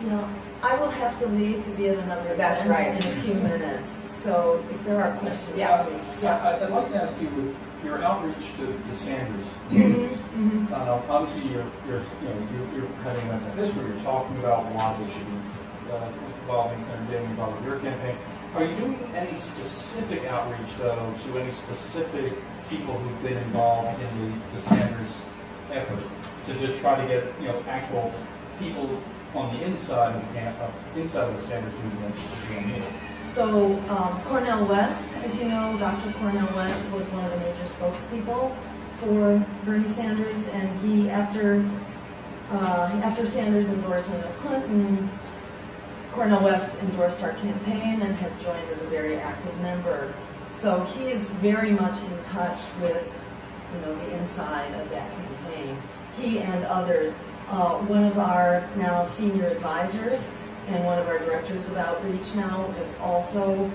No, I will have to leave to be at another That's event right. in a few minutes. So if there are questions, Yeah. please. I'd like to ask you, with your outreach to Sanders, obviously you're having events like this where you're talking about why they should be involving and getting involved with your campaign. Are you doing any specific outreach though to any specific people who've been involved in the Sanders effort to just try to get actual people on the inside of the Sanders movement to join in? So Cornel West, as you know, Dr. Cornel West was one of the major spokespeople for Bernie Sanders, and he, after Sanders' endorsement of Clinton, Cornel West endorsed our campaign and has joined as a very active member. So he is very much in touch with, the inside of that campaign. He and others. One of our now senior advisors and one of our directors of outreach now is also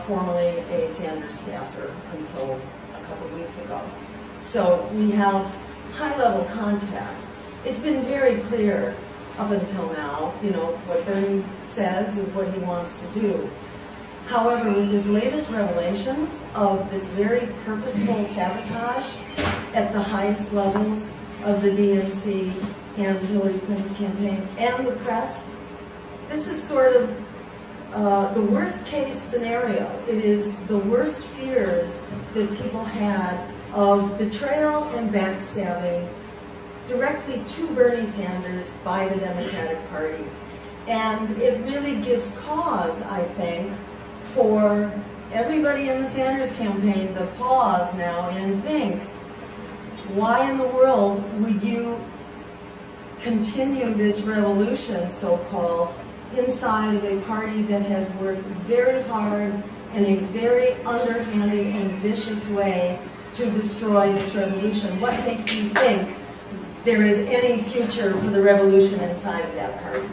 formerly a Sanders staffer until a couple of weeks ago. So we have high-level contacts. It's been very clear up until now, what Bernie says is what he wants to do. However, with his latest revelations of this very purposeful sabotage at the highest levels of the DNC and Hillary Clinton's campaign and the press, this is sort of the worst case scenario. It is the worst fears that people had of betrayal and backstabbing directly to Bernie Sanders by the Democratic Party. And it really gives cause, I think, for everybody in the Sanders campaign to pause now and think, why in the world would you continue this revolution, so-called, inside of a party that has worked very hard in a very underhanded and vicious way to destroy this revolution? What makes you think there is any future for the revolution inside of that party?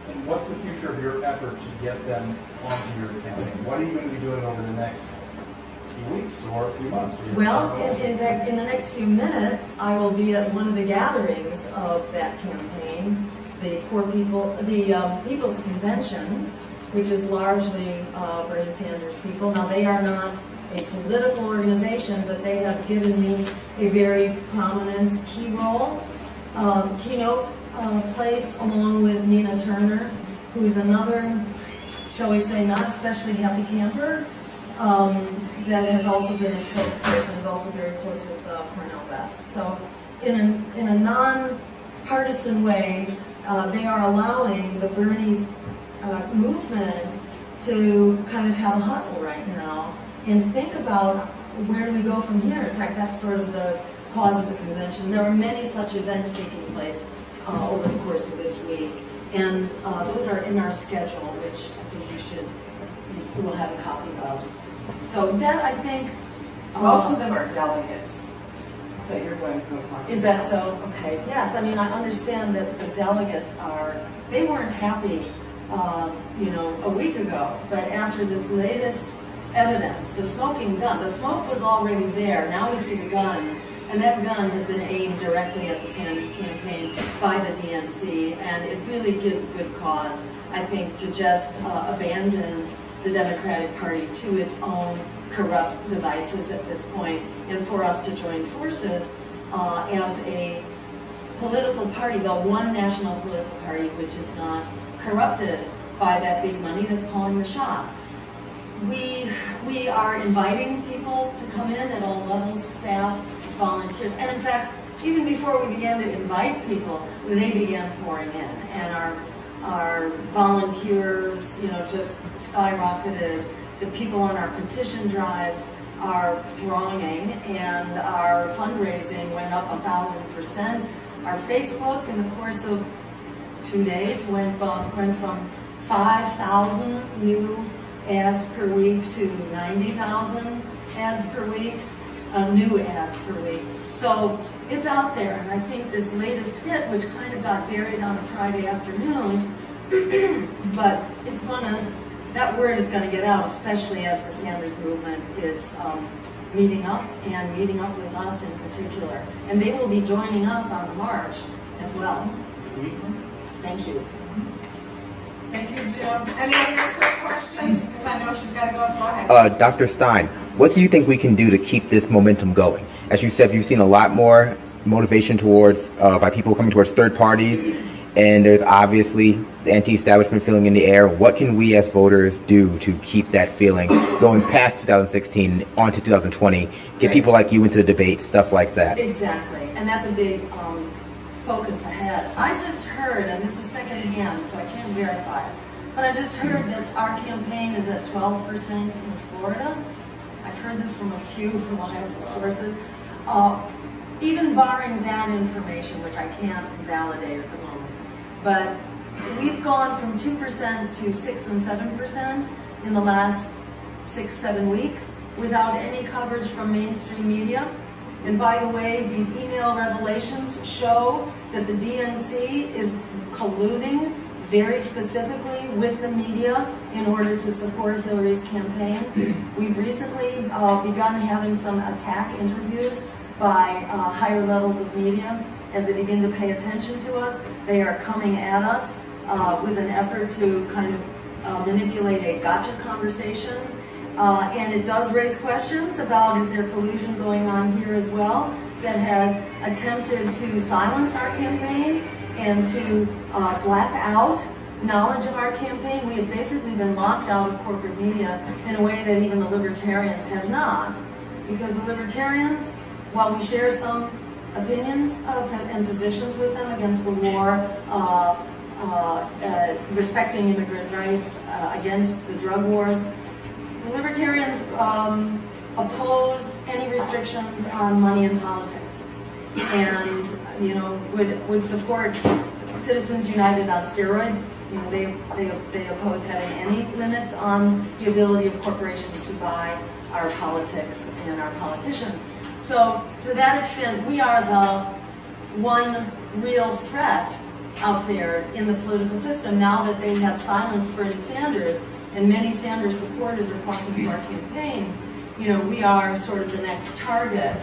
And what's the future of your effort to get them onto your campaign? What are you going to be doing over the next few weeks or a few months? Well, in fact, in the next few minutes, I will be at one of the gatherings of that campaign, the People's Convention, which is largely Bernie Sanders people. Now, they are not a political organization, but they have given me a very prominent key role, keynote place, along with Nina Turner, who is another, shall we say, not especially happy camper, that has also been a spokesperson, is also very close with Cornel West. So in a non-partisan way, they are allowing the Bernie's movement to kind of have a huddle right now and think about where do we go from here. In fact, that's sort of the cause of the convention. There are many such events taking place over the course of this week, and those are in our schedule, which I think you will have a copy of. So that, I think... Most of them are delegates that you're going to go talk to. Is that so? Okay. Yes, I mean, I understand that the delegates they weren't happy, a week ago, but after this latest evidence, the smoking gun, the smoke was already there, now we see the gun, and that gun has been aimed directly at the Sanders campaign by the DNC, and it really gives good cause, I think, to just abandon the Democratic Party to its own corrupt devices at this point, and for us to join forces as a political party, the one national political party which is not corrupted by that big money that's calling the shots. We are inviting people to come in at all levels, staff, volunteers, and in fact, even before we began to invite people, they began pouring in, and our volunteers, just skyrocketed. The people on our petition drives are thronging, and our fundraising went up 1,000%. Our Facebook, in the course of 2 days, went from 5,000 new ads per week to 90,000 ads per week, new ads per week. So it's out there, and I think this latest hit, which kind of got buried on a Friday afternoon, but that word is going to get out, especially as the Sanders movement is meeting up and meeting up with us in particular. And they will be joining us on the march as well. Thank you. Thank you, Jim. Any other quick questions? Because I know she's got to go. Go ahead. Dr. Stein, what do you think we can do to keep this momentum going? As you said, you've seen a lot more motivation towards by people coming towards third parties, and there's obviously the anti-establishment feeling in the air. What can we as voters do to keep that feeling going past 2016 on to 2020? Get people like you into the debate, stuff like that. Exactly, and that's a big focus ahead. I just heard, and this is secondhand, so I can't verify it, but I just heard that our campaign is at 12% in Florida. I've heard this from a few reliable sources. Even barring that information, which I can't validate at the moment, but we've gone from 2% to 6 and 7% in the last 6-7 weeks without any coverage from mainstream media. And by the way, these email revelations show that the DNC is colluding very specifically with the media in order to support Hillary's campaign. We've recently begun having some attack interviews by higher levels of media as they begin to pay attention to us. They are coming at us with an effort to kind of manipulate a gotcha conversation. And it does raise questions about, is there collusion going on here as well, that has attempted to silence our campaign and to black out knowledge of our campaign. We have basically been locked out of corporate media in a way that even the libertarians have not. Because the libertarians, while we share some opinions and positions with them against the war, respecting immigrant rights, against the drug wars, the libertarians oppose any restrictions on money in politics, and would support Citizens United on steroids. They oppose having any limits on the ability of corporations to buy our politics and our politicians. So to that extent, we are the one real threat out there in the political system now that they have silenced Bernie Sanders. And many Sanders supporters are flocking to our campaign. We are sort of the next target.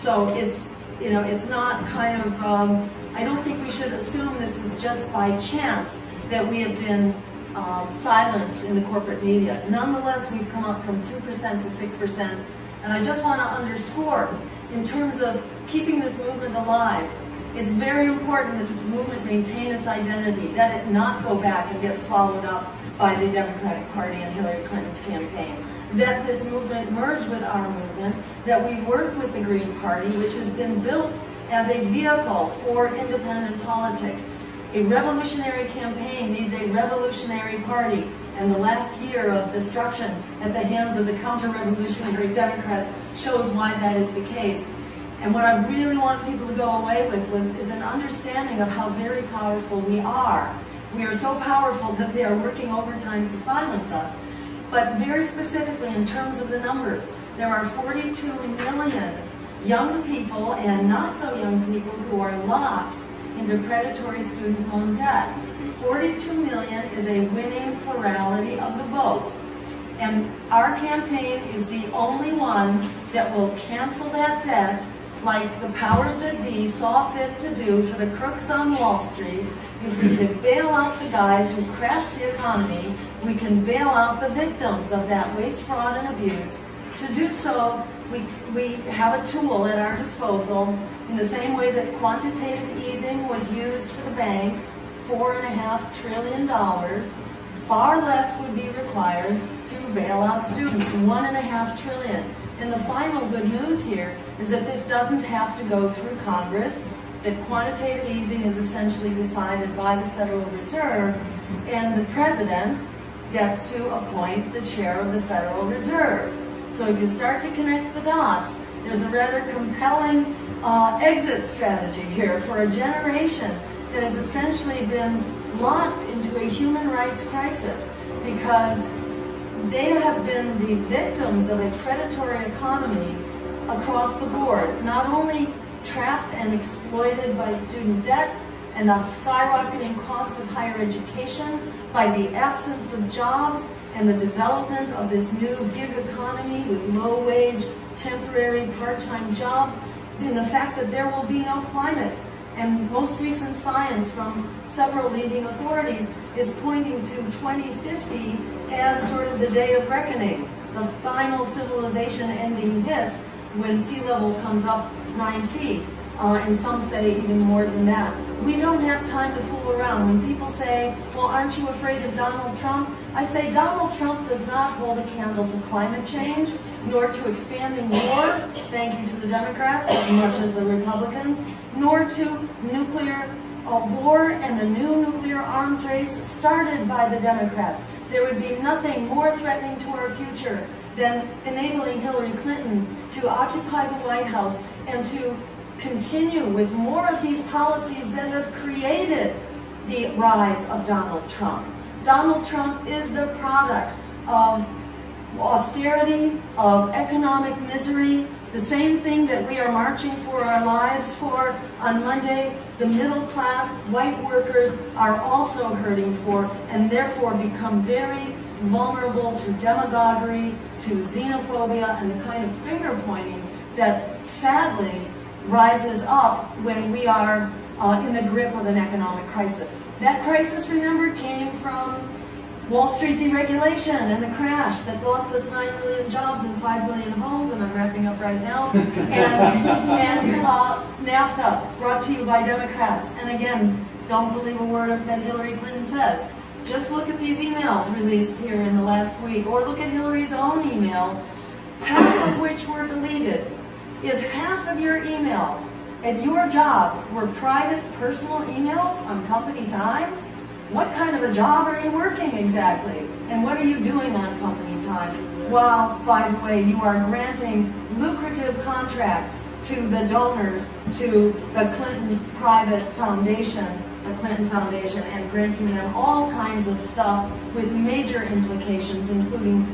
So it's not kind of, I don't think we should assume this is just by chance that we have been silenced in the corporate media. Nonetheless, we've come up from 2% to 6%. And I just want to underscore, in terms of keeping this movement alive, it's very important that this movement maintain its identity, that it not go back and get swallowed up by the Democratic Party and Hillary Clinton's campaign. That this movement merge with our movement, that we work with the Green Party, which has been built as a vehicle for independent politics. A revolutionary campaign needs a revolutionary party, and the last year of destruction at the hands of the counter-revolutionary Democrats shows why that is the case. And what I really want people to go away with is an understanding of how very powerful we are. We are so powerful that they are working overtime to silence us. But very specifically, in terms of the numbers, there are 42 million young people and not so young people who are locked into predatory student loan debt. 42 million is a winning plurality of the vote. And our campaign is the only one that will cancel that debt like the powers that be saw fit to do for the crooks on Wall Street. If we could bail out the guys who crashed the economy, we can bail out the victims of that waste, fraud, and abuse. To do so, we have a tool at our disposal in the same way that quantitative easing was used for the banks, $4.5 trillion. Far less would be required to bail out students, $1.5 trillion. And the final good news here is that this doesn't have to go through Congress, that quantitative easing is essentially decided by the Federal Reserve, and the President gets to appoint the chair of the Federal Reserve. So if you start to connect the dots, there's a rather compelling exit strategy here for a generation that has essentially been locked into a human rights crisis because they have been the victims of a predatory economy across the board, not only trapped and exploited by student debt and the skyrocketing cost of higher education, by the absence of jobs and the development of this new gig economy with low-wage temporary part-time jobs in the fact that there will be no climate. And most recent science from several leading authorities is pointing to 2050 as sort of the day of reckoning, the final civilization ending hit when sea level comes up 9 feet, and some say even more than that. We don't have time to fool around. When people say, well, aren't you afraid of Donald Trump? I say Donald Trump does not hold a candle to climate change, nor to expanding war, thank you to the Democrats as much as the Republicans, nor to nuclear war and the new nuclear arms race started by the Democrats. There would be nothing more threatening to our future than enabling Hillary Clinton to occupy the White House and to continue with more of these policies that have created the rise of Donald Trump. Donald Trump is the product of austerity, of economic misery, the same thing that we are marching for our lives for on Monday, the middle class white workers are also hurting for, and therefore become very vulnerable to demagoguery, to xenophobia, and the kind of finger pointing that sadly rises up when we are in the grip of an economic crisis. That crisis, remember, came from Wall Street deregulation and the crash that lost us 9 million jobs and 5 million homes, and I'm wrapping up right now, and NAFTA, brought to you by Democrats. And again, don't believe a word that Hillary Clinton says. Just look at these emails released here in the last week, or look at Hillary's own emails, half of which were deleted. If half of your emails at your job were private, personal emails on company time, what kind of a job are you working exactly? And what are you doing on company time? While, by the way, you are granting lucrative contracts to the donors, to the Clinton's private foundation, the Clinton Foundation, and granting them all kinds of stuff with major implications, including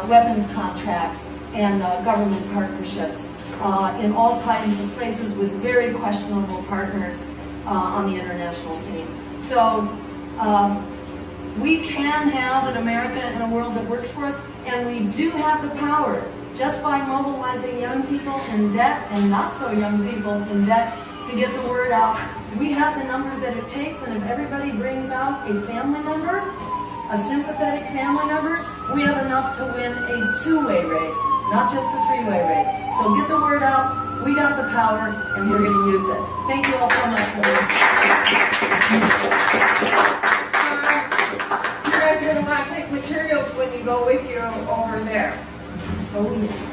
weapons contracts and government partnerships in all kinds of places with very questionable partners on the international scene. So we can have an America and a world that works for us, and we do have the power, just by mobilizing young people in debt and not so young people in debt, to get the word out. We have the numbers that it takes, and if everybody brings out a family member, a sympathetic family member, we have enough to win a two-way race, not just a three-way race. So get the word out, we got the power, and we're going to use it. Thank you all so much for You guys are going to want to take materials when you go with you over there. Oh, yeah.